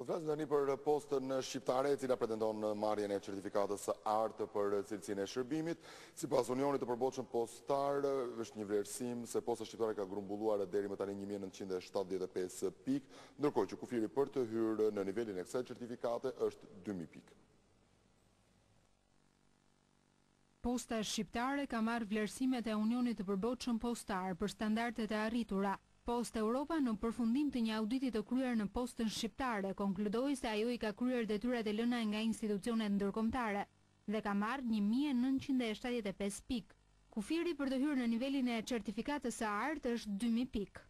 Po flasim tani për postën shqiptare e cila pretendon marrjen e certifikatës së artë për cilësinë e shërbimit. Sipas Unionit të Përbotshëm Postar, është një vlerësim se posta shqiptare ka grumbulluar deri më tani 1975 pikë, ndërkohë që kufiri për të hyrë në nivelin e kësaj certifikate është 2000 pikë. Posta shqiptare ka marrë vlerësimet e Unionit të Përbotshëm Postar për standardet e arritura. Posta Europa në përfundim të një auditi të kryer në postën shqiptare konkludoi se ajo I ka kryer detyrat e lëna nga institucionet ndërkombëtare dhe ka marrë 1975 pikë. Kufiri për të hyrë në nivelin e certifikatës së artë është 2000 pikë.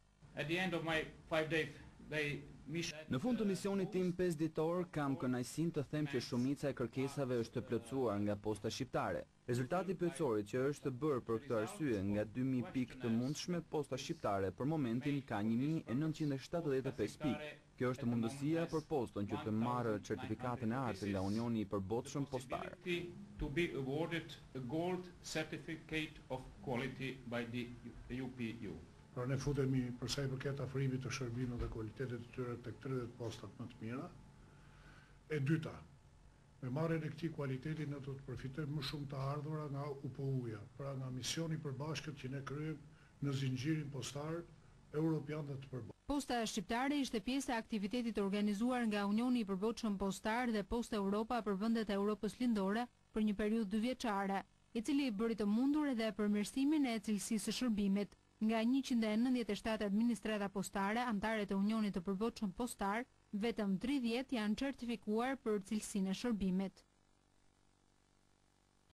Në fund të misionit tim 5 ditor, kam kënaqësinë të them që shumica e kërkesave është plotësuar nga posta shqiptare. Rezultati I pyetësorit që është bërë për këtë arsye nga 2000 pikë të mundshme, posta shqiptare për momentin ka 1975 pikë. Kjo është mundësia për postën që të marrë certifikatën e artë nga Unioni I Përbotshëm Postar. To be awarded a gold certificate of quality by the UPU. Pra ne futemi përsa I përket afrimit të shërbimit dhe kualitetit të tyre tek 30 postat më të mira. E dyta, me marrjen e këtij kualiteti ne do të përfitojmë më shumë të ardhura nga UPU-ja, pra nga misioni I përbashkët që ne kryejmë në zinxhirin postar europian dhe të përbashkët. Posta shqiptare ishte pjesë e aktivitetit organizuar nga Unioni I Përbotshëm Postar dhe Posta Europa për vendet e Europës Lindore për një periudhë 2 vjeçare, I cili bëri të mundur edhe përmirësimin e cilësisë së shërbimit. Nga 197 administrata postare antare të Unionit të Përbotshëm Postar, vetëm 30 janë certifikuar për cilësinë e shërbimit.